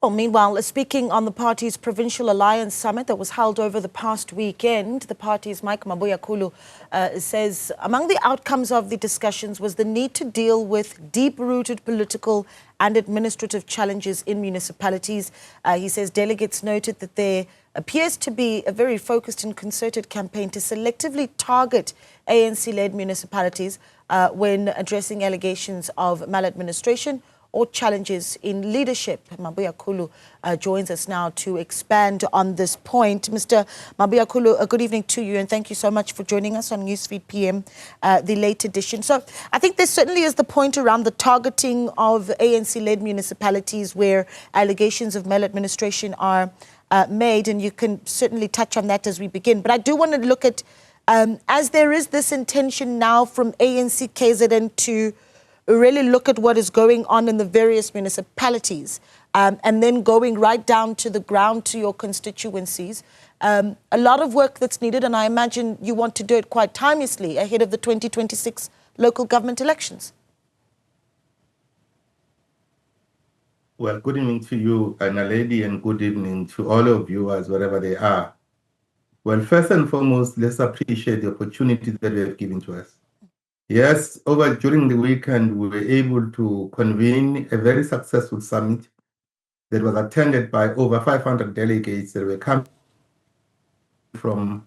Well, meanwhile, speaking on the party's Provincial Alliance Summit that was held over the past weekend, the party's Mike Mabuyakhulu says among the outcomes of the discussions was the need to deal with deep-rooted political and administrative challenges in municipalities. He says delegates noted that there appears to be a very focused and concerted campaign to selectively target ANC-led municipalities when addressing allegations of maladministration or challenges in leadership. Mabuyakhulu joins us now to expand on this point. Mr. Mabuyakhulu, good evening to you, and thank you so much for joining us on Newsfeed PM, the late edition. So I think there certainly is the point around the targeting of ANC-led municipalities where allegations of maladministration are made, and you can certainly touch on that as we begin. But I do want to look at, as there is this intention now from ANC KZN to really look at what is going on in the various municipalities and then going right down to the ground to your constituencies. A lot of work that's needed, and I imagine you want to do it quite timelessly ahead of the 2026 local government elections. Well, good evening to you, Naledi, and good evening to all of viewers, wherever they are. Well, first and foremost, let's appreciate the opportunity that you have given to us. Yes, during the weekend, we were able to convene a very successful summit that was attended by over 500 delegates that were coming from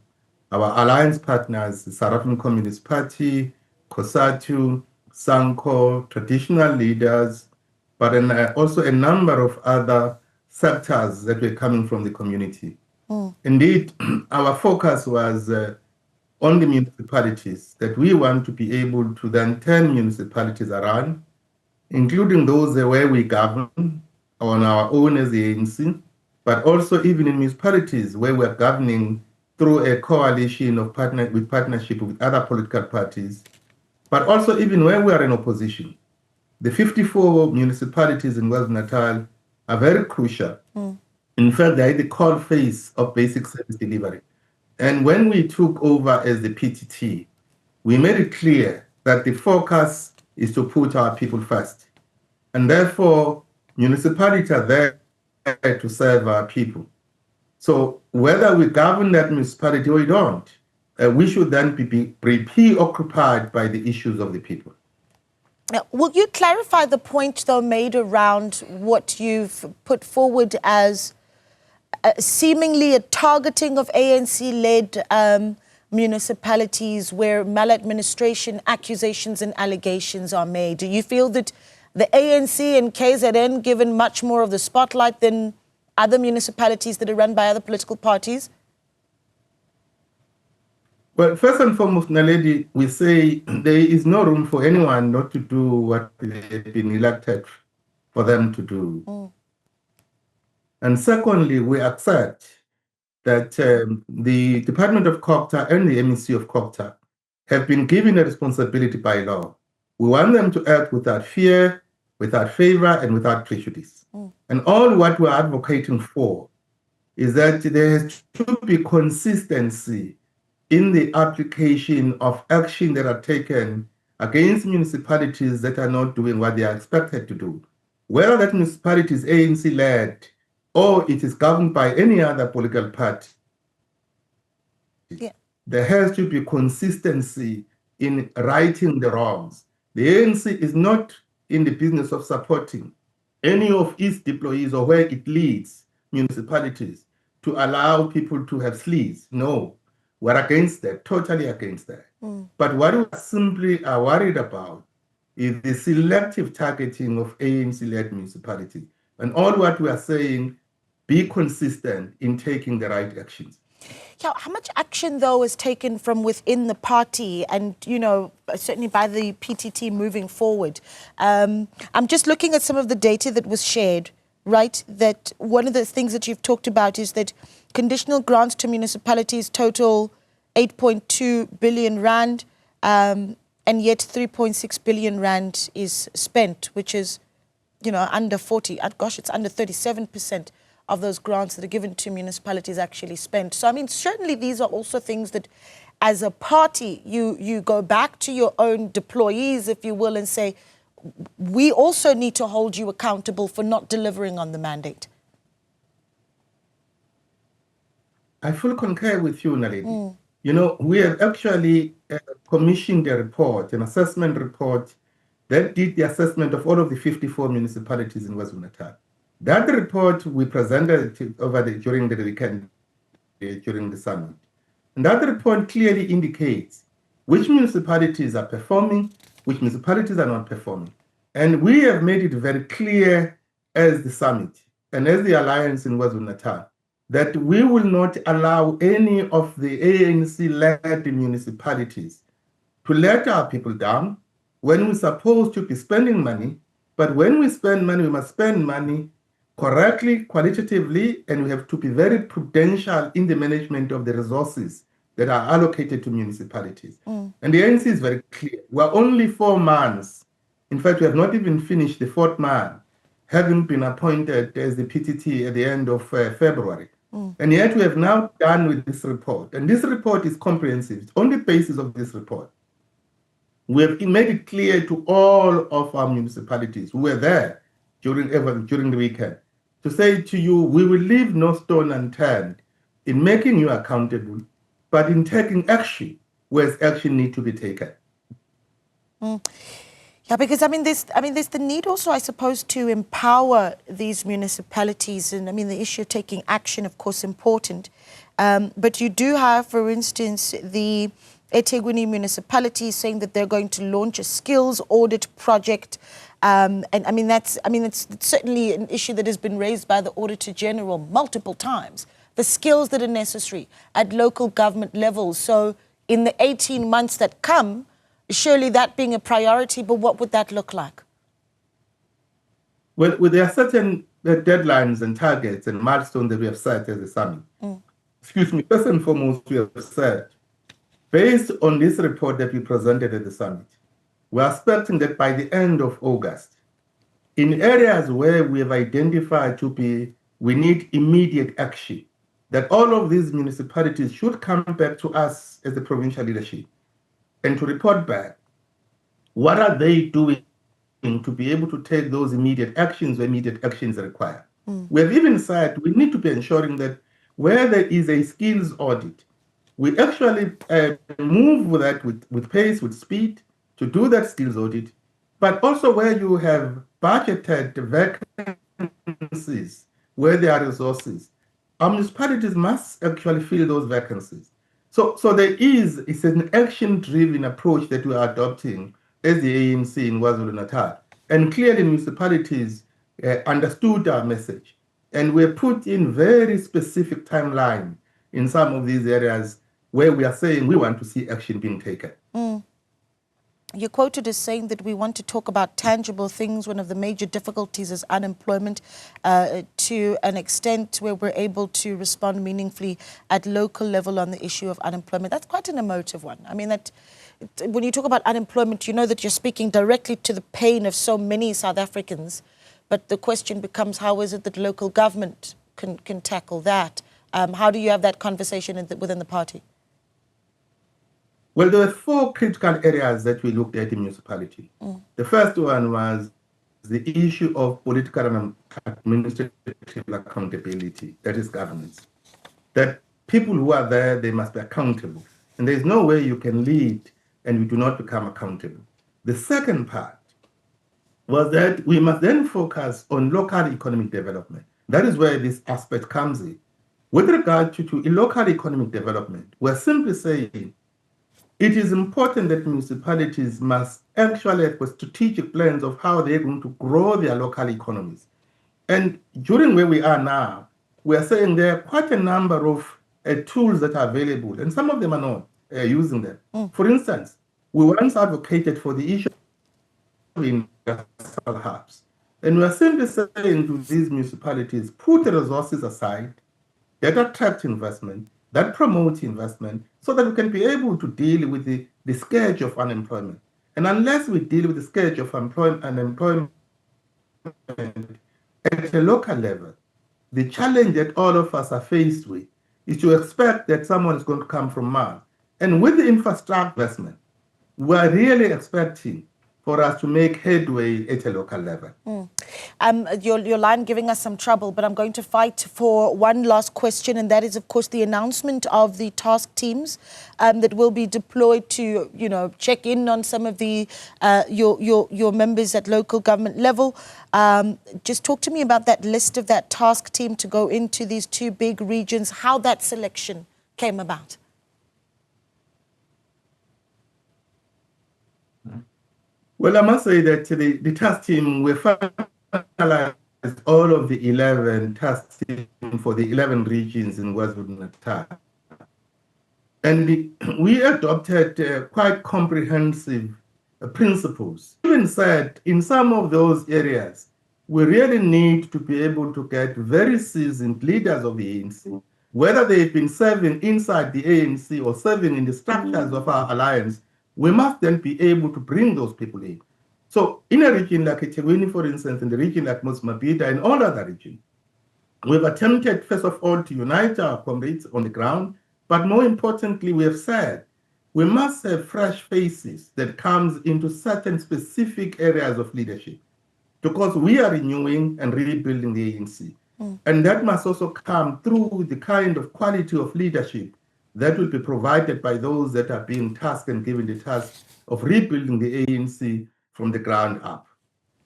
our alliance partners, the South African Communist Party, COSATU, SANCO, traditional leaders, but also a number of other sectors that were coming from the community. Indeed, our focus was on the municipalities, that we want to be able to then turn municipalities around, including those where we govern on our own as the ANC, but also even in municipalities where we're governing through a coalition of partnership with other political parties, but also even where we are in opposition. The 54 municipalities in KwaZulu-Natal are very crucial. In fact, they are the core face of basic service delivery. And when we took over as the PTT, we made it clear that the focus is to put our people first. And therefore, municipalities are there to serve our people. So whether we govern that municipality or we don't, we should then be preoccupied by the issues of the people. Now, will you clarify the point, though, made around what you've put forward as seemingly a targeting of ANC-led municipalities where maladministration accusations and allegations are made? Do you feel that the ANC and KZN given much more of the spotlight than other municipalities that are run by other political parties? Well, first and foremost, Naledi, we say there is no room for anyone not to do what they've been elected for them to do. And secondly, we accept that the Department of COGTA and the MEC of COGTA have been given a responsibility by law. We want them to act without fear, without favor, and without prejudice. And all what we're advocating for is that there has to be consistency in the application of action that are taken against municipalities that are not doing what they are expected to do. Whether that municipality is ANC-led or it is governed by any other political party, there has to be consistency in righting the wrongs. The ANC is not in the business of supporting any of its deployees or where it leads municipalities to allow people to have sleaze. No, we're against that, totally against that. But what we simply are worried about is the selective targeting of ANC-led municipalities. And all what we are saying, be consistent in taking the right actions. Yeah, how much action, though, is taken from within the party and, you know, certainly by the PTT moving forward? I'm just looking at some of the data that was shared, right? That one of the things that you've talked about is that conditional grants to municipalities total 8.2 billion rand, and yet 3.6 billion rand is spent, which is, you know, under 40. Gosh, it's under 37% of those grants that are given to municipalities actually spent. So, I mean, certainly these are also things that, as a party, you go back to your own deployees, if you will, and say, we also need to hold you accountable for not delivering on the mandate. I fully concur with you, Naledi. You know, we have actually commissioned a report, an assessment report that did the assessment of all of the 54 municipalities in KwaZulu-Natal. That report we presented during the weekend, during the summit. And that report clearly indicates which municipalities are performing, which municipalities are not performing. And we have made it very clear as the summit and as the alliance in KwaZulu-Natal that we will not allow any of the ANC-led municipalities to let our people down when we're supposed to be spending money. But when we spend money, we must spend money correctly, qualitatively, and we have to be very prudential in the management of the resources that are allocated to municipalities. And the ANC is very clear. We're only 4 months. In fact, we have not even finished the 4th month, having been appointed as the PTT at the end of February. And yet we have now done with this report. And this report is comprehensive. It's on the basis of this report. We have made it clear to all of our municipalities who were there during the weekend to say to you, we will leave no stone unturned in making you accountable, but in taking action where action needs to be taken. Yeah, because there's the need also, I suppose, to empower these municipalities, and the issue of taking action, of course, important. But you do have, for instance, the eThekwini municipality saying that they're going to launch a skills audit project. And it's certainly an issue that has been raised by the Auditor General multiple times. The skills that are necessary at local government levels. So in the 18 months that come, surely that being a priority, but what would that look like? Well, there are certain deadlines and targets and milestones that we have set as a summit. Excuse me, first and foremost, we have said, based on this report that we presented at the summit, we are expecting that by the end of August, in areas where we have identified we need immediate action, that all of these municipalities should come back to us as the provincial leadership and to report back what are they doing to be able to take those immediate actions where immediate actions are required. We have even said we need to be ensuring that where there is a skills audit, we actually move with that with pace, with speed, to do that skills audit, but also where you have budgeted vacancies, where there are resources, our municipalities must actually fill those vacancies. So it's an action-driven approach that we are adopting as the ANC in KwaZulu-Natal. And clearly municipalities understood our message. And we put in very specific timeline in some of these areas where we are saying we want to see action being taken. You're quoted as saying that we want to talk about tangible things. One of the major difficulties is unemployment, to an extent where we're able to respond meaningfully at local level on the issue of unemployment. That's quite an emotive one. When you talk about unemployment, you know that you're speaking directly to the pain of so many South Africans. But the question becomes, how is it that local government can tackle that? How do you have that conversation within the party? Well, there were 4 critical areas that we looked at in municipality. The first one was the issue of political and administrative accountability, that is governance. That people who are there, they must be accountable. And there's no way you can lead and you do not become accountable. The second part was that we must then focus on local economic development. That is where this aspect comes in. With regard to local economic development, we're simply saying it is important that municipalities must actually have strategic plans of how they're going to grow their local economies. And during where we are now, we are saying there are quite a number of tools that are available, and some of them are not using them. For instance, we once advocated for the issue of industrial hubs. And we are simply saying to these municipalities, put the resources aside that attract investment, that promote investment, so that we can be able to deal with the scourge of unemployment. And unless we deal with the scourge of unemployment at a local level, the challenge that all of us are faced with is to expect that someone is going to come from Mars. And with the infrastructure investment, we are really expecting for us to make headway at a local level. Your line giving us some trouble, but I'm going to fight for one last question, and that is, of course, the announcement of the task teams that will be deployed to, check in on some of the your members at local government level. Just talk to me about that list of that task team to go into these two big regions, how that selection came about. Well, I must say that the task team, we finalized all of the 11 task teams for the 11 regions in KwaZulu-Natal. And we adopted quite comprehensive principles. Even said, in some of those areas, we really need to be able to get very seasoned leaders of the ANC, whether they've been serving inside the ANC or serving in the structures of our alliance. We must then be able to bring those people in. So in a region like eThekwini, for instance, in the region like Mozambique and all other regions, we've attempted, first of all, to unite our comrades on the ground. But more importantly, we have said we must have fresh faces that comes into certain specific areas of leadership, because we are renewing and rebuilding the ANC. And that must also come through the kind of quality of leadership that will be provided by those that are being tasked and given the task of rebuilding the ANC from the ground up.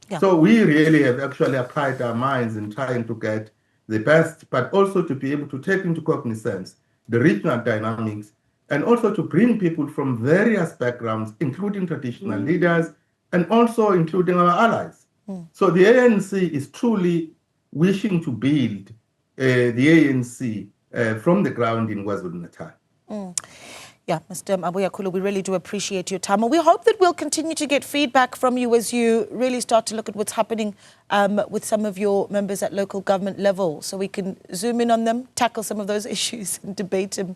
Yeah. So we really have actually applied our minds in trying to get the best, but also to be able to take into cognizance the regional dynamics, and also to bring people from various backgrounds, including traditional leaders, and also including our allies. So the ANC is truly wishing to build the ANC from the ground in KwaZulu-Natal. Yeah, Mr. Mabuyakhulu, we really do appreciate your time. And we hope that we'll continue to get feedback from you as you really start to look at what's happening with some of your members at local government level, so we can zoom in on them, tackle some of those issues and debate them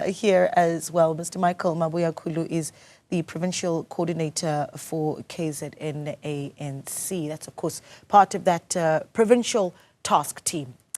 here as well. Mr. Michael Mabuyakhulu is the Provincial Coordinator for KZN ANC. That's, of course, part of that provincial task team.